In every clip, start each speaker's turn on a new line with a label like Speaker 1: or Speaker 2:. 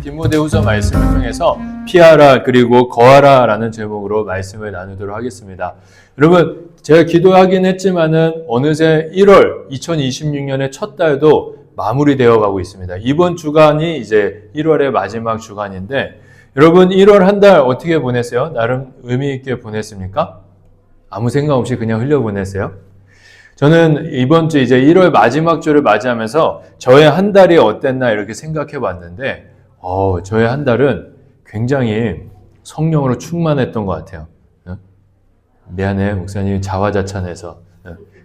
Speaker 1: 디모데후서 말씀을 통해서 피하라 그리고 거하라 라는 제목으로 말씀을 나누도록 하겠습니다. 여러분, 제가 기도하긴 했지만은 어느새 1월 2026년의 첫 달도 마무리되어 가고 있습니다. 이번 주간이 이제 1월의 마지막 주간인데 여러분 1월 한 달 어떻게 보냈어요? 나름 의미 있게 보냈습니까? 아무 생각 없이 그냥 흘려보냈어요? 저는 이번 주 이제 1월 마지막 주를 맞이하면서 저의 한 달이 어땠나 이렇게 생각해 봤는데 저의 한 달은 굉장히 성령으로 충만했던 것 같아요. 미안해 목사님 자화자찬해서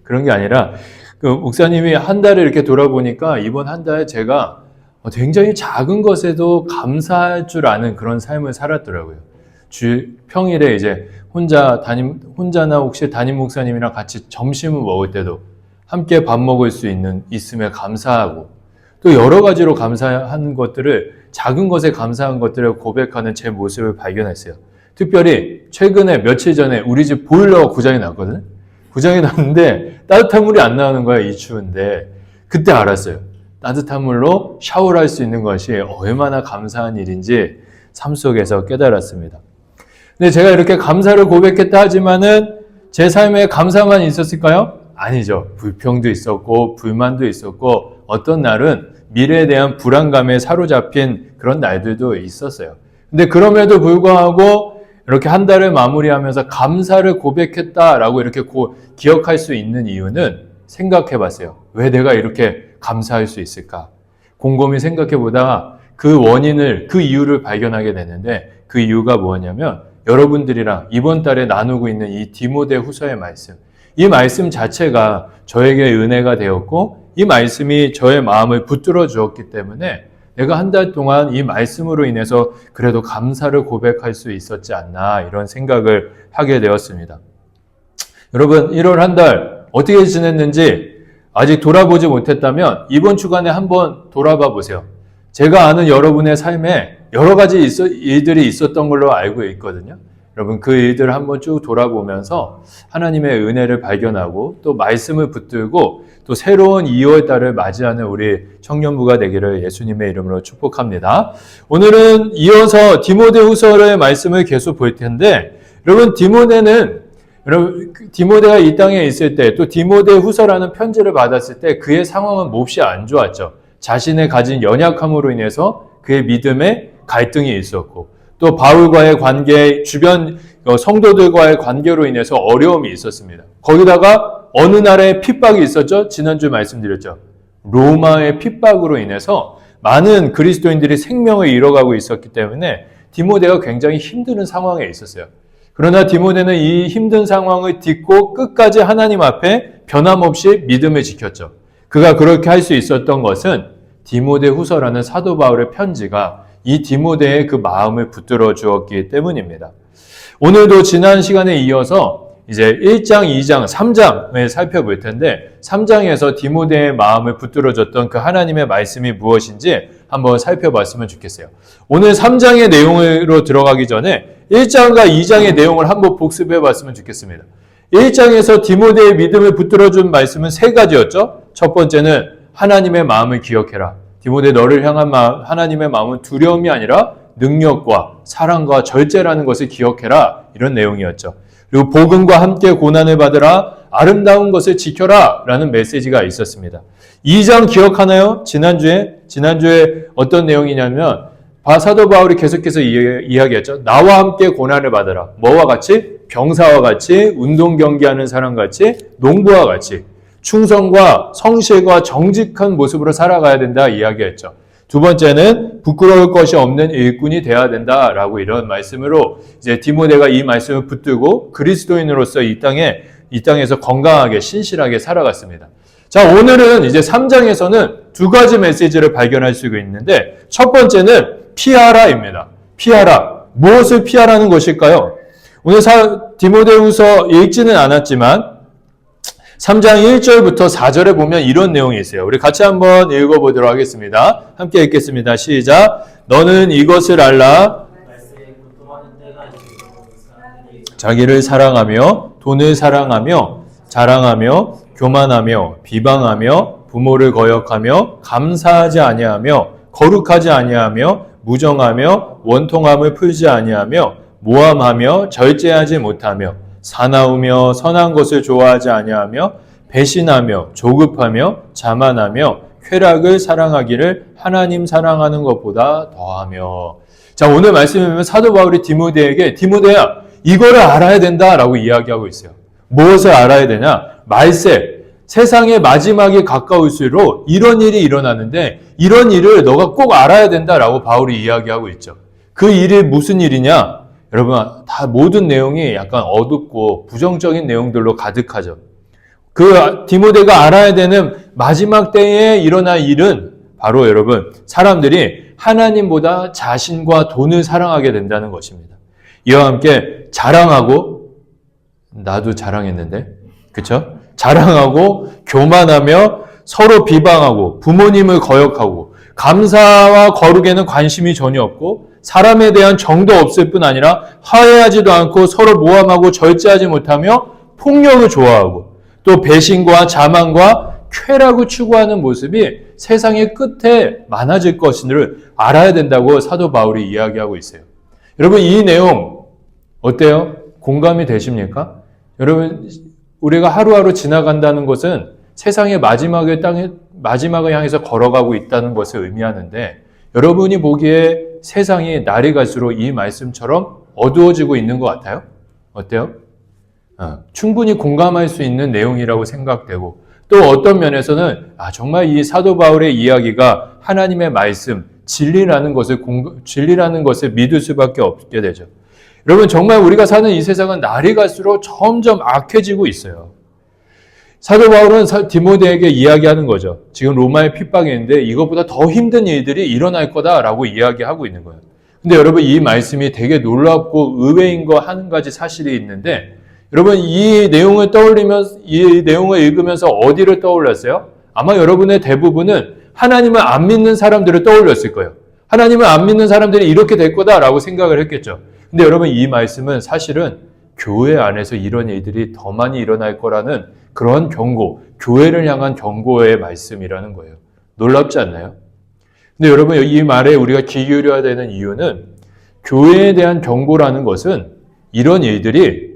Speaker 1: 그런 게 아니라 그 목사님이 한 달을 이렇게 돌아보니까 이번 한 달 제가 굉장히 작은 것에도 감사할 줄 아는 그런 삶을 살았더라고요. 평일에 이제 혼자나 혹시 담임 목사님이랑 같이 점심을 먹을 때도 함께 밥 먹을 수 있음에 감사하고 또 여러 가지로 감사한 것들을 작은 것에 감사한 것들을 고백하는 제 모습을 발견했어요. 특별히 최근에 며칠 전에 우리 집 보일러가 고장이 났거든. 고장이 났는데 따뜻한 물이 안 나오는 거야, 이 추운데. 그때 알았어요. 따뜻한 물로 샤워를 할 수 있는 것이 얼마나 감사한 일인지 삶 속에서 깨달았습니다. 근데 제가 이렇게 감사를 고백했다 하지만은 제 삶에 감사만 있었을까요? 아니죠. 불평도 있었고 불만도 있었고 어떤 날은 미래에 대한 불안감에 사로잡힌 그런 날들도 있었어요. 근데 그럼에도 불구하고 이렇게 한 달을 마무리하면서 감사를 고백했다라고 이렇게 기억할 수 있는 이유는 생각해 봤어요. 왜 내가 이렇게 감사할 수 있을까? 곰곰이 생각해 보다가 그 원인을, 그 이유를 발견하게 되는데 그 이유가 뭐냐면 여러분들이랑 이번 달에 나누고 있는 이 디모데후서의 말씀, 이 말씀 자체가 저에게 은혜가 되었고 이 말씀이 저의 마음을 붙들어 주었기 때문에 내가 한 달 동안 이 말씀으로 인해서 그래도 감사를 고백할 수 있었지 않나 이런 생각을 하게 되었습니다. 여러분 1월 한 달 어떻게 지냈는지 아직 돌아보지 못했다면 이번 주간에 한번 돌아봐 보세요. 제가 아는 여러분의 삶에 여러 가지 일들이 있었던 걸로 알고 있거든요. 여러분 그 일들을 한번 쭉 돌아보면서 하나님의 은혜를 발견하고 또 말씀을 붙들고 또 새로운 2월 달을 맞이하는 우리 청년부가 되기를 예수님의 이름으로 축복합니다. 오늘은 이어서 디모데후서의 말씀을 계속 볼 텐데 여러분 디모데가 이 땅에 있을 때 또 디모데후서라는 편지를 받았을 때 그의 상황은 몹시 안 좋았죠. 자신의 가진 연약함으로 인해서 그의 믿음에 갈등이 있었고 또 바울과의 관계, 주변 성도들과의 관계로 인해서 어려움이 있었습니다. 거기다가 어느 나라의 핍박이 있었죠? 지난주 말씀드렸죠. 로마의 핍박으로 인해서 많은 그리스도인들이 생명을 잃어가고 있었기 때문에 디모데가 굉장히 힘든 상황에 있었어요. 그러나 디모데는 이 힘든 상황을 딛고 끝까지 하나님 앞에 변함없이 믿음을 지켰죠. 그가 그렇게 할 수 있었던 것은 디모데후서라는 사도 바울의 편지가 이 디모데의 그 마음을 붙들어 주었기 때문입니다. 오늘도 지난 시간에 이어서 이제 1장, 2장, 3장을 살펴볼 텐데 3장에서 디모데의 마음을 붙들어 줬던 그 하나님의 말씀이 무엇인지 한번 살펴봤으면 좋겠어요. 오늘 3장의 내용으로 들어가기 전에 1장과 2장의 내용을 한번 복습해 봤으면 좋겠습니다. 1장에서 디모데의 믿음을 붙들어 준 말씀은 세 가지였죠. 첫 번째는 하나님의 마음을 기억해라. 디모데 너를 향한 하나님의 마음은 두려움이 아니라 능력과 사랑과 절제라는 것을 기억해라. 이런 내용이었죠. 그리고 복음과 함께 고난을 받으라. 아름다운 것을 지켜라. 라는 메시지가 있었습니다. 2장 기억하나요? 지난주에 어떤 내용이냐면 사도 바울이 계속해서 이야기했죠. 나와 함께 고난을 받으라. 뭐와 같이? 병사와 같이, 운동 경기하는 사람 같이, 농부와 같이 충성과 성실과 정직한 모습으로 살아가야 된다 이야기했죠. 두 번째는 부끄러울 것이 없는 일꾼이 되어야 된다라고 이런 말씀으로 이제 디모데가 이 말씀을 붙들고 그리스도인으로서 이 땅에서 건강하게 신실하게 살아갔습니다. 자, 오늘은 이제 3장에서는 두 가지 메시지를 발견할 수 있는데 첫 번째는 피하라입니다. 피하라. 무엇을 피하라는 것일까요? 오늘 디모데후서 읽지는 않았지만 3장 1절부터 4절에 보면 이런 내용이 있어요. 우리 같이 한번 읽어보도록 하겠습니다. 함께 읽겠습니다. 시작. 너는 이것을 알라. 자기를 사랑하며 돈을 사랑하며 자랑하며 교만하며 비방하며 부모를 거역하며 감사하지 아니하며 거룩하지 아니하며 무정하며 원통함을 풀지 아니하며 모함하며 절제하지 못하며 사나우며 선한 것을 좋아하지 아니하며 배신하며 조급하며 자만하며 쾌락을 사랑하기를 하나님 사랑하는 것보다 더하며. 자, 오늘 말씀에 보면 사도 바울이 디모데에게 디모데야 이거를 알아야 된다라고 이야기하고 있어요. 무엇을 알아야 되냐? 말세, 세상의 마지막이 가까울수록 이런 일이 일어나는데 이런 일을 너가 꼭 알아야 된다라고 바울이 이야기하고 있죠. 그 일이 무슨 일이냐? 여러분 다 모든 내용이 약간 어둡고 부정적인 내용들로 가득하죠. 그 디모데가 알아야 되는 마지막 때에 일어날 일은 바로 여러분 사람들이 하나님보다 자신과 돈을 사랑하게 된다는 것입니다. 이와 함께 자랑하고 나도 자랑했는데 그렇죠? 자랑하고 교만하며 서로 비방하고 부모님을 거역하고 감사와 거룩에는 관심이 전혀 없고 사람에 대한 정도 없을 뿐 아니라 화해하지도 않고 서로 모함하고 절제하지 못하며 폭력을 좋아하고 또 배신과 자만과 쾌락을 추구하는 모습이 세상의 끝에 많아질 것을 알아야 된다고 사도 바울이 이야기하고 있어요. 여러분 이 내용 어때요? 공감이 되십니까? 여러분 우리가 하루하루 지나간다는 것은 세상의 마지막을 향해서 걸어가고 있다는 것을 의미하는데 여러분이 보기에 세상이 날이 갈수록 이 말씀처럼 어두워지고 있는 것 같아요? 어때요? 충분히 공감할 수 있는 내용이라고 생각되고 또 어떤 면에서는 정말 이 사도 바울의 이야기가 하나님의 말씀, 진리라는 것을 믿을 수밖에 없게 되죠. 여러분 정말 우리가 사는 이 세상은 날이 갈수록 점점 악해지고 있어요. 사도 바울은 디모데에게 이야기하는 거죠. 지금 로마의 핍박이 있는데 이것보다 더 힘든 일들이 일어날 거다라고 이야기하고 있는 거예요. 근데 여러분 이 말씀이 되게 놀랍고 의외인 거 한 가지 사실이 있는데 여러분 이 내용을 읽으면서 어디를 떠올렸어요? 아마 여러분의 대부분은 하나님을 안 믿는 사람들을 떠올렸을 거예요. 하나님을 안 믿는 사람들이 이렇게 될 거다라고 생각을 했겠죠. 근데 여러분 이 말씀은 사실은 교회 안에서 이런 일들이 더 많이 일어날 거라는 그런 경고, 교회를 향한 경고의 말씀이라는 거예요. 놀랍지 않나요? 근데 여러분 이 말에 우리가 귀 기울여야 되는 이유는 교회에 대한 경고라는 것은 이런 일들이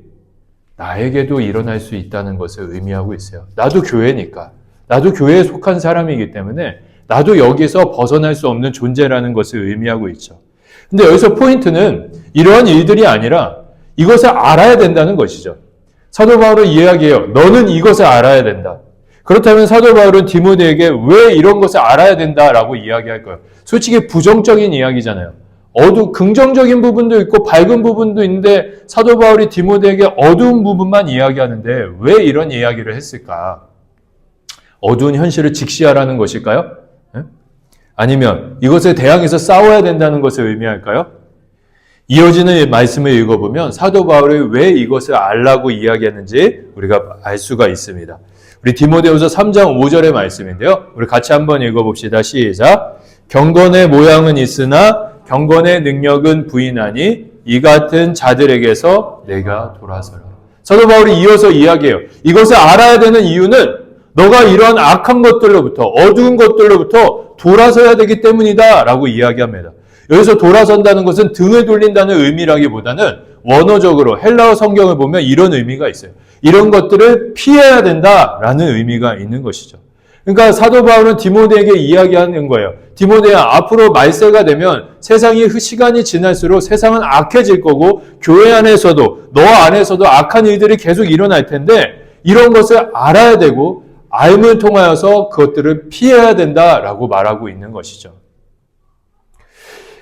Speaker 1: 나에게도 일어날 수 있다는 것을 의미하고 있어요. 나도 교회니까. 나도 교회에 속한 사람이기 때문에 나도 여기서 벗어날 수 없는 존재라는 것을 의미하고 있죠. 근데 여기서 포인트는 이러한 일들이 아니라 이것을 알아야 된다는 것이죠. 사도 바울은 이야기해요. 너는 이것을 알아야 된다. 그렇다면 사도 바울은 디모데에게 왜 이런 것을 알아야 된다라고 이야기할까요? 솔직히 부정적인 이야기잖아요. 긍정적인 부분도 있고 밝은 부분도 있는데 사도 바울이 디모데에게 어두운 부분만 이야기하는데 왜 이런 이야기를 했을까? 어두운 현실을 직시하라는 것일까요? 아니면 이것에 대항해서 싸워야 된다는 것을 의미할까요? 이어지는 말씀을 읽어보면 사도 바울이 왜 이것을 알라고 이야기했는지 우리가 알 수가 있습니다. 우리 디모데후서 3장 5절의 말씀인데요. 우리 같이 한번 읽어봅시다. 시작. 경건의 모양은 있으나 경건의 능력은 부인하니 이 같은 자들에게서 내가 돌아서라. 사도 바울이 이어서 이야기해요. 이것을 알아야 되는 이유는 너가 이러한 악한 것들로부터 어두운 것들로부터 돌아서야 되기 때문이다 라고 이야기합니다. 여기서 돌아선다는 것은 등을 돌린다는 의미라기보다는 원어적으로 헬라어 성경을 보면 이런 의미가 있어요. 이런 것들을 피해야 된다라는 의미가 있는 것이죠. 그러니까 사도 바울은 디모데에게 이야기하는 거예요. 디모데야, 앞으로 말세가 되면 시간이 지날수록 세상은 악해질 거고 교회 안에서도 너 안에서도 악한 일들이 계속 일어날 텐데 이런 것을 알아야 되고 알을 통하여서 그것들을 피해야 된다라고 말하고 있는 것이죠.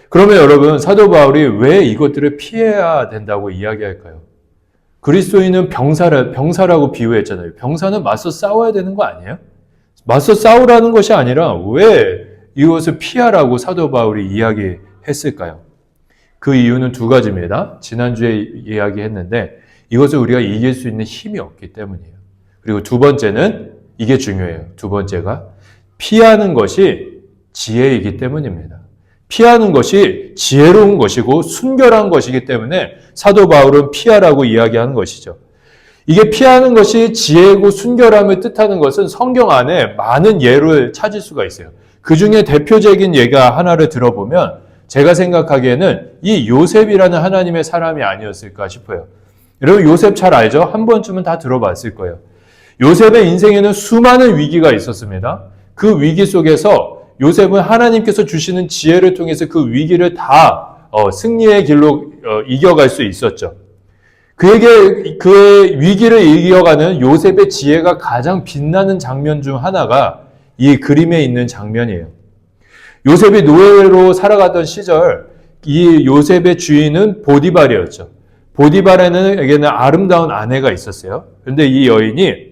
Speaker 1: 그러면 여러분 사도 바울이 왜 이것들을 피해야 된다고 이야기할까요? 그리스도인은 병사라고 비유했잖아요. 병사는 맞서 싸워야 되는 거 아니에요? 맞서 싸우라는 것이 아니라 왜 이것을 피하라고 사도 바울이 이야기했을까요? 그 이유는 두 가지입니다. 지난주에 이야기했는데 이것을 우리가 이길 수 있는 힘이 없기 때문이에요. 그리고 두 번째는 이게 중요해요. 두 번째가 피하는 것이 지혜이기 때문입니다. 피하는 것이 지혜로운 것이고 순결한 것이기 때문에 사도 바울은 피하라고 이야기하는 것이죠. 이게 피하는 것이 지혜고 순결함을 뜻하는 것은 성경 안에 많은 예를 찾을 수가 있어요. 그 중에 대표적인 예가 하나를 들어보면 제가 생각하기에는 이 요셉이라는 하나님의 사람이 아니었을까 싶어요. 여러분 요셉 잘 알죠? 한 번쯤은 다 들어봤을 거예요. 요셉의 인생에는 수많은 위기가 있었습니다. 그 위기 속에서 요셉은 하나님께서 주시는 지혜를 통해서 그 위기를 다 승리의 길로 이겨갈 수 있었죠. 그에게 그의 위기를 이겨가는 요셉의 지혜가 가장 빛나는 장면 중 하나가 이 그림에 있는 장면이에요. 요셉이 노예로 살아가던 시절 이 요셉의 주인은 보디발이었죠. 보디발에게는 아름다운 아내가 있었어요. 그런데 이 여인이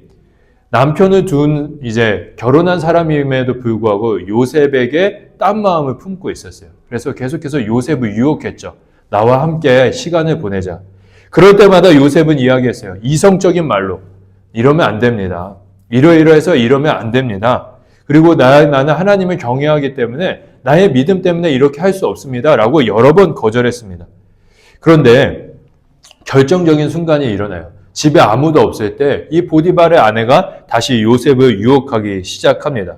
Speaker 1: 남편을 둔 이제 결혼한 사람임에도 불구하고 요셉에게 딴 마음을 품고 있었어요. 그래서 계속해서 요셉을 유혹했죠. 나와 함께 시간을 보내자. 그럴 때마다 요셉은 이야기했어요. 이성적인 말로 이러면 안 됩니다. 이러이러해서 이러면 안 됩니다. 그리고 나는 하나님을 경외하기 때문에 나의 믿음 때문에 이렇게 할 수 없습니다. 라고 여러 번 거절했습니다. 그런데 결정적인 순간이 일어나요. 집에 아무도 없을 때 이 보디발의 아내가 다시 요셉을 유혹하기 시작합니다.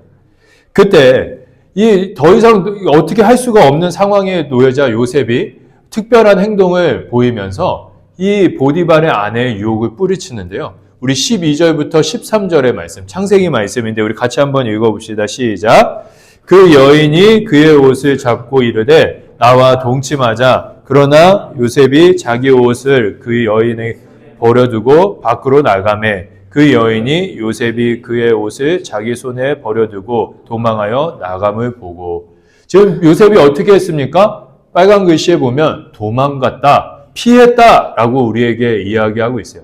Speaker 1: 그때 이 더 이상 어떻게 할 수가 없는 상황에 놓여자 요셉이 특별한 행동을 보이면서 이 보디발의 아내의 유혹을 뿌리치는데요. 우리 12절부터 13절의 말씀, 창세기 말씀인데 우리 같이 한번 읽어봅시다. 시작. 그 여인이 그의 옷을 잡고 이르되 나와 동침하자. 그러나 요셉이 자기 옷을 그 여인에게 버려두고 밖으로 나가매 그 여인이 요셉이 그의 옷을 자기 손에 버려두고 도망하여 나감을 보고. 지금 요셉이 어떻게 했습니까? 빨간 글씨에 보면 도망갔다, 피했다 라고 우리에게 이야기하고 있어요.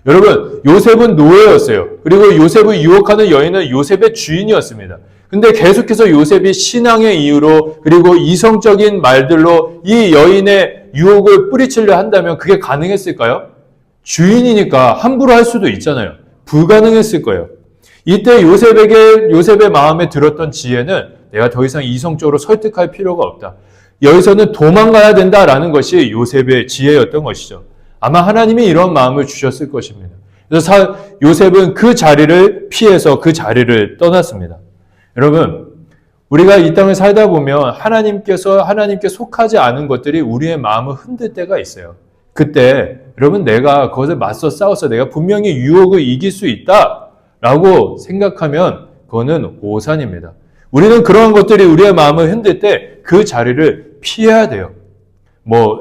Speaker 1: 여러분 요셉은 노예였어요. 그리고 요셉을 유혹하는 여인은 요셉의 주인이었습니다. 근데 계속해서 요셉이 신앙의 이유로 그리고 이성적인 말들로 이 여인의 유혹을 뿌리치려 한다면 그게 가능했을까요? 주인이니까 함부로 할 수도 있잖아요. 불가능했을 거예요. 이때 요셉의 마음에 들었던 지혜는 내가 더 이상 이성적으로 설득할 필요가 없다. 여기서는 도망가야 된다라는 것이 요셉의 지혜였던 것이죠. 아마 하나님이 이런 마음을 주셨을 것입니다. 그래서 요셉은 그 자리를 피해서 그 자리를 떠났습니다. 여러분, 우리가 이 땅을 살다 보면 하나님께 속하지 않은 것들이 우리의 마음을 흔들 때가 있어요. 그때 여러분 내가 그것을 맞서 싸워서 내가 분명히 유혹을 이길 수 있다라고 생각하면 그거는 오산입니다. 우리는 그러한 것들이 우리의 마음을 흔들 때 그 자리를 피해야 돼요.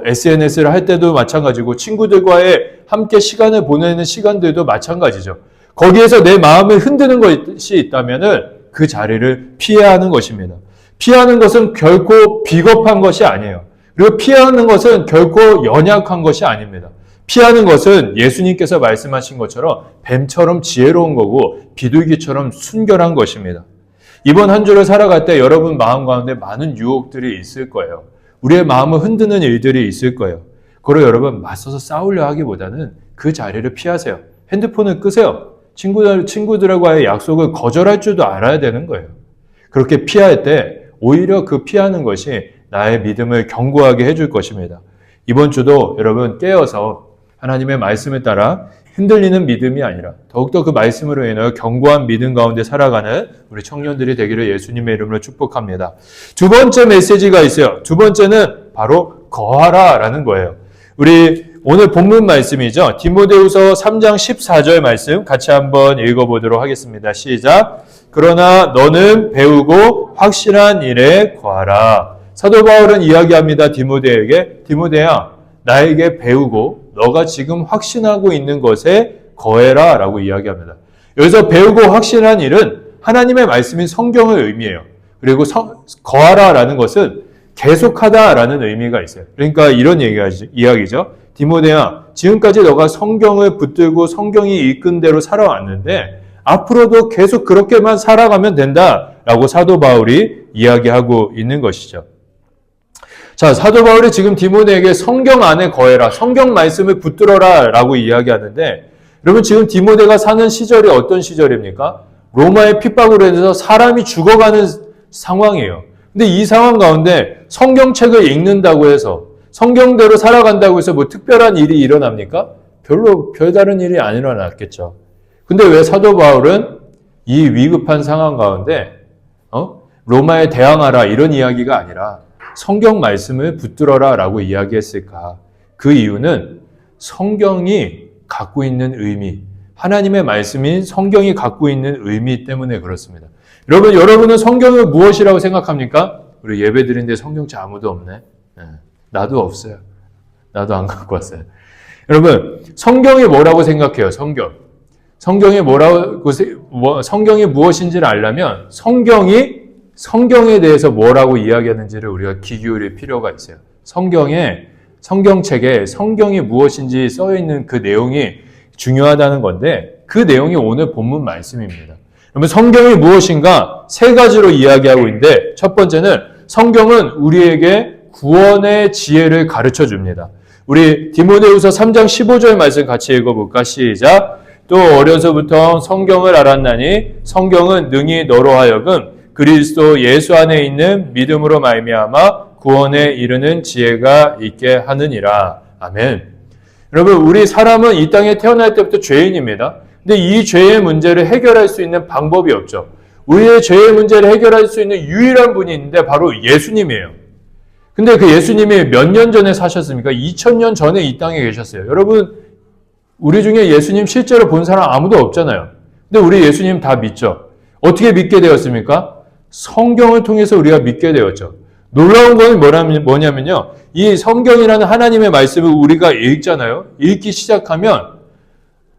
Speaker 1: SNS를 할 때도 마찬가지고 친구들과의 함께 시간을 보내는 시간들도 마찬가지죠. 거기에서 내 마음을 흔드는 것이 있다면은 그 자리를 피해야 하는 것입니다. 피하는 것은 결코 비겁한 것이 아니에요. 그리고 피하는 것은 결코 연약한 것이 아닙니다. 피하는 것은 예수님께서 말씀하신 것처럼 뱀처럼 지혜로운 거고 비둘기처럼 순결한 것입니다. 이번 한 주를 살아갈 때 여러분 마음 가운데 많은 유혹들이 있을 거예요. 우리의 마음을 흔드는 일들이 있을 거예요. 그리고 여러분 맞서서 싸우려 하기보다는 그 자리를 피하세요. 핸드폰을 끄세요. 친구들과의 약속을 거절할 줄도 알아야 되는 거예요. 그렇게 피할 때 오히려 그 피하는 것이 나의 믿음을 견고하게 해줄 것입니다. 이번 주도 여러분 깨어서 하나님의 말씀에 따라 흔들리는 믿음이 아니라 더욱더 그 말씀으로 인하여 견고한 믿음 가운데 살아가는 우리 청년들이 되기를 예수님의 이름으로 축복합니다. 두 번째 메시지가 있어요. 두 번째는 바로 거하라라는 거예요. 우리 오늘 본문 말씀이죠. 디모데후서 3장 14절 말씀 같이 한번 읽어보도록 하겠습니다. 시작. 그러나 너는 배우고 확실한 일에 거하라. 사도 바울은 이야기합니다. 디모데에게. 디모데야, 나에게 배우고 너가 지금 확신하고 있는 것에 거해라 라고 이야기합니다. 여기서 배우고 확신한 일은 하나님의 말씀인 성경의 의미예요. 그리고 거하라 라는 것은 계속하다 라는 의미가 있어요. 그러니까 이런 이야기죠. 디모데야, 지금까지 너가 성경을 붙들고 성경이 이끈 대로 살아왔는데 앞으로도 계속 그렇게만 살아가면 된다라고 사도 바울이 이야기하고 있는 것이죠. 자, 사도 바울이 지금 디모데에게 성경 안에 거해라, 성경 말씀을 붙들어라 라고 이야기하는데 여러분 지금 디모데가 사는 시절이 어떤 시절입니까? 로마의 핍박으로 인해서 사람이 죽어가는 상황이에요. 근데 이 상황 가운데 성경책을 읽는다고 해서 성경대로 살아간다고 해서 특별한 일이 일어납니까? 별다른 일이 안 일어났겠죠. 근데 왜 사도 바울은 이 위급한 상황 가운데 로마에 대항하라 이런 이야기가 아니라 성경 말씀을 붙들어라 라고 이야기했을까? 그 이유는 성경이 갖고 있는 의미, 하나님의 말씀인 성경이 갖고 있는 의미 때문에 그렇습니다. 여러분은 성경을 무엇이라고 생각합니까? 우리 예배 드리는데 성경책 아무도 없네. 네, 나도 없어요. 나도 안 갖고 왔어요. 여러분, 성경이 뭐라고 생각해요? 성경이 성경이 무엇인지를 알려면 성경에 대해서 뭐라고 이야기하는지를 우리가 귀 기울일 필요가 있어요. 성경책에 성경이 무엇인지 써 있는 그 내용이 중요하다는 건데 그 내용이 오늘 본문 말씀입니다. 그러면 성경이 무엇인가 세 가지로 이야기하고 있는데 첫 번째는 성경은 우리에게 구원의 지혜를 가르쳐 줍니다. 우리 디모데후서 3장 15절 말씀 같이 읽어볼까? 시작. 또 어려서부터 성경을 알았나니 성경은 능히 너로 하여금 그리스도 예수 안에 있는 믿음으로 말미암아 구원에 이르는 지혜가 있게 하느니라. 아멘. 여러분, 우리 사람은 이 땅에 태어날 때부터 죄인입니다. 근데 이 죄의 문제를 해결할 수 있는 방법이 없죠. 우리의 죄의 문제를 해결할 수 있는 유일한 분이 있는데 바로 예수님이에요. 근데 그 예수님이 몇 년 전에 사셨습니까? 2000년 전에 이 땅에 계셨어요. 여러분, 우리 중에 예수님 실제로 본 사람 아무도 없잖아요. 근데 우리 예수님 다 믿죠. 어떻게 믿게 되었습니까? 성경을 통해서 우리가 믿게 되었죠. 놀라운 건 뭐냐면요. 이 성경이라는 하나님의 말씀을 우리가 읽잖아요. 읽기 시작하면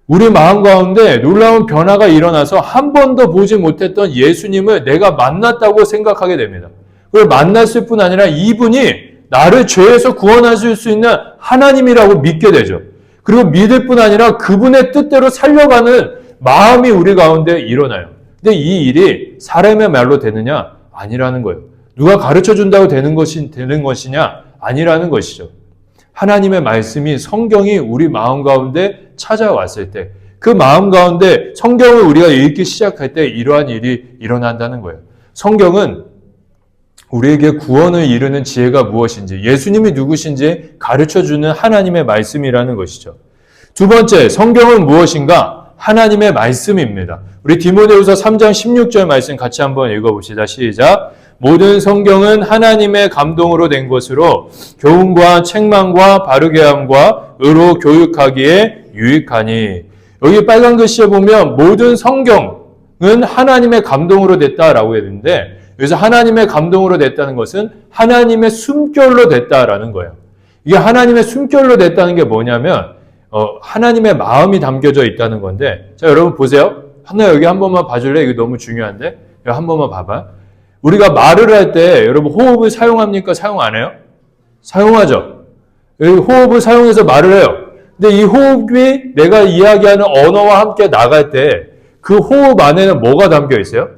Speaker 1: 우리 마음 가운데 놀라운 변화가 일어나서 한 번도 보지 못했던 예수님을 내가 만났다고 생각하게 됩니다. 그걸 만났을 뿐 아니라 이분이 나를 죄에서 구원하실 수 있는 하나님이라고 믿게 되죠. 그리고 믿을 뿐 아니라 그분의 뜻대로 살려가는 마음이 우리 가운데 일어나요. 근데 이 일이 사람의 말로 되느냐? 아니라는 거예요. 누가 가르쳐 준다고 되는 것이냐? 아니라는 것이죠. 하나님의 말씀이 성경이 우리 마음 가운데 찾아왔을 때 그 마음 가운데 성경을 우리가 읽기 시작할 때 이러한 일이 일어난다는 거예요. 성경은 우리에게 구원을 이루는 지혜가 무엇인지, 예수님이 누구신지 가르쳐주는 하나님의 말씀이라는 것이죠. 두 번째, 성경은 무엇인가? 하나님의 말씀입니다. 우리 디모데후서 3장 16절 말씀 같이 한번 읽어봅시다. 시작. 모든 성경은 하나님의 감동으로 된 것으로 교훈과 책망과 바르게 함과 의로 교육하기에 유익하니. 여기 빨간 글씨에 보면 모든 성경은 하나님의 감동으로 됐다라고 했는데 그래서 하나님의 감동으로 됐다는 것은 하나님의 숨결로 됐다라는 거예요. 이게 하나님의 숨결로 됐다는 게 뭐냐면 하나님의 마음이 담겨져 있다는 건데 자 여러분 보세요. 하나 여기 한 번만 봐줄래? 이거 너무 중요한데 여기 한 번만 봐봐. 우리가 말을 할 때 여러분 호흡을 사용합니까? 사용 안 해요? 사용하죠. 여기 호흡을 사용해서 말을 해요. 근데 이 호흡이 내가 이야기하는 언어와 함께 나갈 때 그 호흡 안에는 뭐가 담겨 있어요?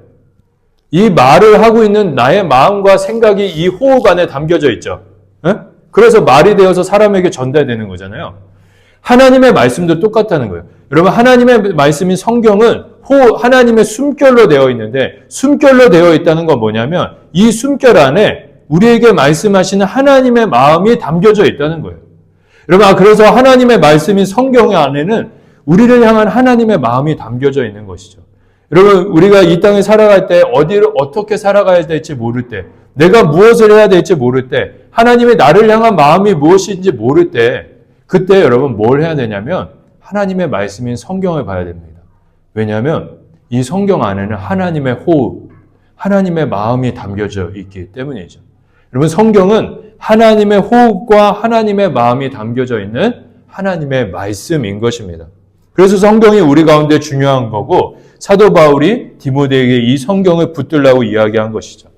Speaker 1: 이 말을 하고 있는 나의 마음과 생각이 이 호흡 안에 담겨져 있죠. 에? 그래서 말이 되어서 사람에게 전달되는 거잖아요. 하나님의 말씀도 똑같다는 거예요. 여러분 하나님의 말씀인 성경은 하나님의 숨결로 되어 있는데 숨결로 되어 있다는 건 뭐냐면 이 숨결 안에 우리에게 말씀하시는 하나님의 마음이 담겨져 있다는 거예요. 여러분 그래서 하나님의 말씀인 성경 안에는 우리를 향한 하나님의 마음이 담겨져 있는 것이죠. 여러분 우리가 이 땅에 살아갈 때 어디를 어떻게 살아가야 될지 모를 때 내가 무엇을 해야 될지 모를 때 하나님의 나를 향한 마음이 무엇인지 모를 때 그때 여러분 뭘 해야 되냐면 하나님의 말씀인 성경을 봐야 됩니다. 왜냐하면 이 성경 안에는 하나님의 호흡, 하나님의 마음이 담겨져 있기 때문이죠. 여러분 성경은 하나님의 호흡과 하나님의 마음이 담겨져 있는 하나님의 말씀인 것입니다. 그래서 성경이 우리 가운데 중요한 거고 사도 바울이 디모데에게 이 성경을 붙들라고 이야기한 것이죠.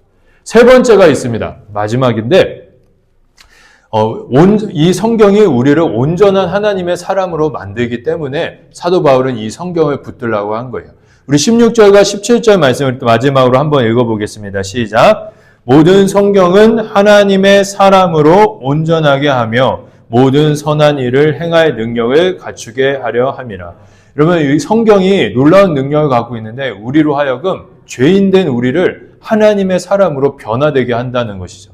Speaker 1: 세 번째가 있습니다. 마지막인데 이 성경이 우리를 온전한 하나님의 사람으로 만들기 때문에 사도 바울은 이 성경을 붙들라고 한 거예요. 우리 16절과 17절 말씀을 또 마지막으로 한번 읽어보겠습니다. 시작. 모든 성경은 하나님의 사람으로 온전하게 하며 모든 선한 일을 행할 능력을 갖추게 하려 함이라. 여러분 이 성경이 놀라운 능력을 갖고 있는데 우리로 하여금 죄인된 우리를 하나님의 사람으로 변화되게 한다는 것이죠.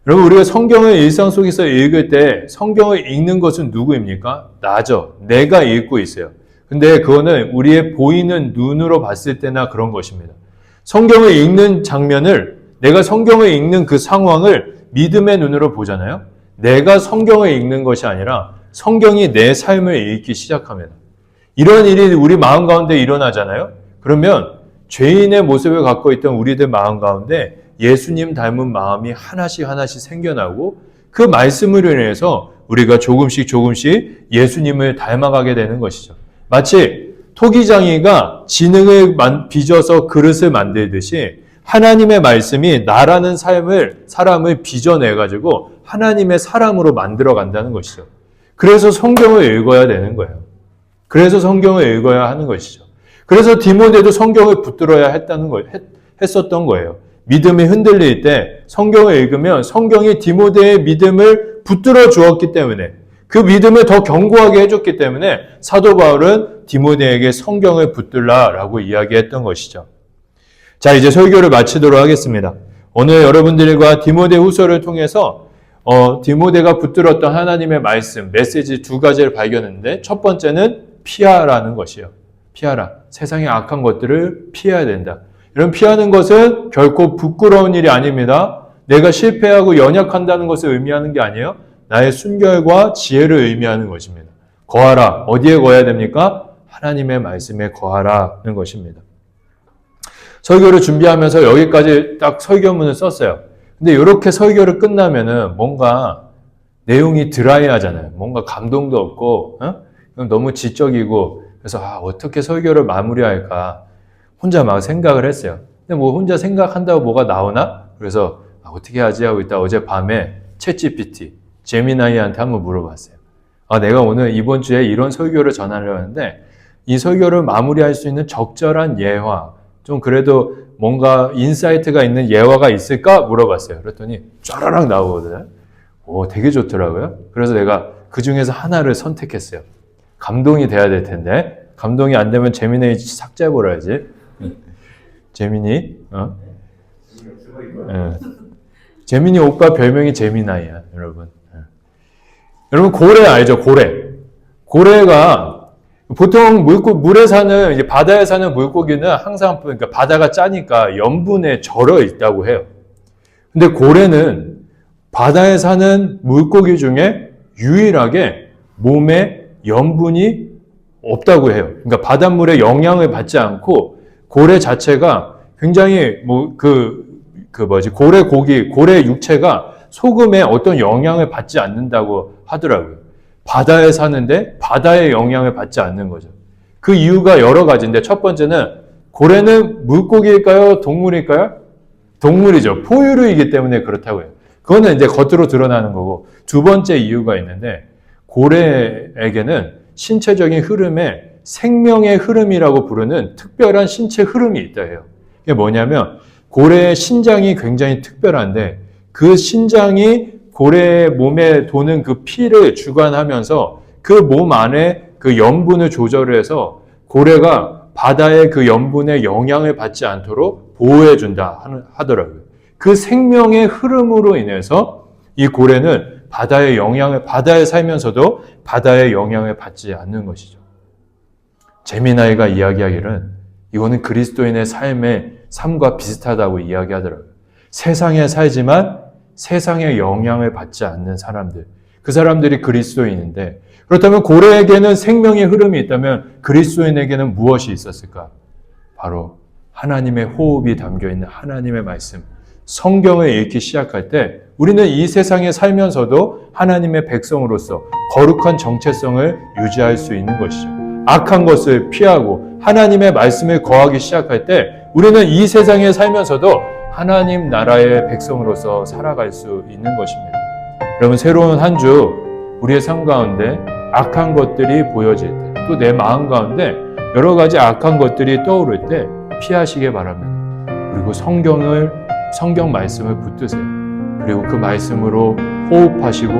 Speaker 1: 여러분 우리가 성경을 일상 속에서 읽을 때 성경을 읽는 것은 누구입니까? 나죠. 내가 읽고 있어요. 근데 그거는 우리의 보이는 눈으로 봤을 때나 그런 것입니다. 성경을 읽는 장면을 내가 성경을 읽는 그 상황을 믿음의 눈으로 보잖아요. 내가 성경을 읽는 것이 아니라 성경이 내 삶을 읽기 시작합니다. 이런 일이 우리 마음 가운데 일어나잖아요. 그러면 죄인의 모습을 갖고 있던 우리들 마음 가운데 예수님 닮은 마음이 하나씩 하나씩 생겨나고 그 말씀으로 인해서 우리가 조금씩 예수님을 닮아가게 되는 것이죠. 마치 토기장이가 진흙을 빚어서 그릇을 만들듯이 하나님의 말씀이 나라는 사람을 빚어내가지고 하나님의 사람으로 만들어 간다는 것이죠. 그래서 성경을 읽어야 되는 거예요. 그래서 성경을 읽어야 하는 것이죠. 그래서 디모데도 성경을 붙들어야 했었던 거예요. 믿음이 흔들릴 때 성경을 읽으면 성경이 디모데의 믿음을 붙들어 주었기 때문에 그 믿음을 더 견고하게 해줬기 때문에 사도 바울은 디모데에게 성경을 붙들라라고 이야기했던 것이죠. 자, 이제 설교를 마치도록 하겠습니다. 오늘 여러분들과 디모데 후서를 통해서 디모데가 붙들었던 하나님의 말씀, 메시지 두 가지를 발견했는데 첫 번째는 피하라는 것이에요. 피하라. 세상의 악한 것들을 피해야 된다. 이런 피하는 것은 결코 부끄러운 일이 아닙니다. 내가 실패하고 연약한다는 것을 의미하는 게 아니에요. 나의 순결과 지혜를 의미하는 것입니다. 거하라. 어디에 거해야 됩니까? 하나님의 말씀에 거하라는 것입니다. 설교를 준비하면서 여기까지 딱 설교문을 썼어요. 근데 이렇게 설교를 끝나면은 뭔가 내용이 드라이하잖아요. 뭔가 감동도 없고, 너무 지적이고, 그래서 어떻게 설교를 마무리할까 혼자 막 생각을 했어요. 근데 뭐 혼자 생각한다고 뭐가 나오나? 그래서 어떻게 하지 하고 있다 어젯밤에 챗GPT, 제미나이한테 한번 물어봤어요. 내가 오늘 이번 주에 이런 설교를 전하려고 하는데 이 설교를 마무리할 수 있는 적절한 예화, 좀 그래도 뭔가 인사이트가 있는 예화가 있을까 물어봤어요. 그랬더니 쫘라락 나오거든요. 되게 좋더라고요. 그래서 내가 그 중에서 하나를 선택했어요. 감동이 돼야 될 텐데 감동이 안 되면 재민이 삭제해버려야지. 재민이 재민이 오빠 별명이 재미나이야, 여러분. 여러분 고래 알죠? 고래가 보통 물에 사는 이제 바다에 사는 물고기는 항상 그러니까 바다가 짜니까 염분에 절어 있다고 해요. 근데 고래는 바다에 사는 물고기 중에 유일하게 몸에 염분이 없다고 해요. 그러니까 바닷물에 영향을 받지 않고 고래 자체가 굉장히 고래 육체가 소금에 어떤 영향을 받지 않는다고 하더라고요. 바다에 사는데 바다의 영향을 받지 않는 거죠. 그 이유가 여러 가지인데 첫 번째는 고래는 물고기일까요? 동물일까요? 동물이죠. 포유류이기 때문에 그렇다고 해요. 그거는 이제 겉으로 드러나는 거고 두 번째 이유가 있는데 고래에게는 신체적인 흐름에 생명의 흐름이라고 부르는 특별한 신체 흐름이 있다 해요. 이게 뭐냐면 고래의 신장이 굉장히 특별한데 그 신장이 고래의 몸에 도는 그 피를 주관하면서 그 몸 안에 그 염분을 조절해서 고래가 바다의 그 염분에 영향을 받지 않도록 보호해준다 하더라고요. 그 생명의 흐름으로 인해서 이 고래는 바다에 살면서도 바다의 영향을 받지 않는 것이죠. 제미나이가 이야기하기를 이거는 그리스도인의 삶과 비슷하다고 이야기하더라고요. 세상에 살지만 세상의 영향을 받지 않는 사람들. 그 사람들이 그리스도인인데 그렇다면 고래에게는 생명의 흐름이 있다면 그리스도인에게는 무엇이 있었을까? 바로 하나님의 호흡이 담겨있는 하나님의 말씀. 성경을 읽기 시작할 때 우리는 이 세상에 살면서도 하나님의 백성으로서 거룩한 정체성을 유지할 수 있는 것이죠. 악한 것을 피하고 하나님의 말씀을 거하기 시작할 때 우리는 이 세상에 살면서도 하나님 나라의 백성으로서 살아갈 수 있는 것입니다. 여러분 새로운 한 주 우리의 삶 가운데 악한 것들이 보여질 때 또 내 마음 가운데 여러 가지 악한 것들이 떠오를 때 피하시기 바랍니다. 그리고 성경 말씀을 붙드세요. 그리고 그 말씀으로 호흡하시고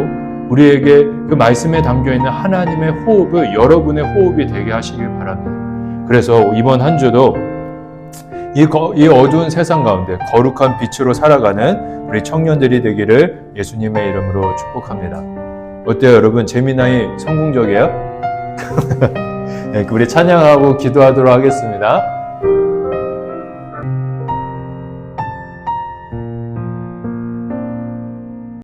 Speaker 1: 우리에게 그 말씀에 담겨있는 하나님의 호흡을 여러분의 호흡이 되게 하시길 바랍니다. 그래서 이번 한 주도 이 어두운 세상 가운데 거룩한 빛으로 살아가는 우리 청년들이 되기를 예수님의 이름으로 축복합니다. 어때요, 여러분? 제미나이 성공적이에요? 네, 우리 찬양하고 기도하도록 하겠습니다.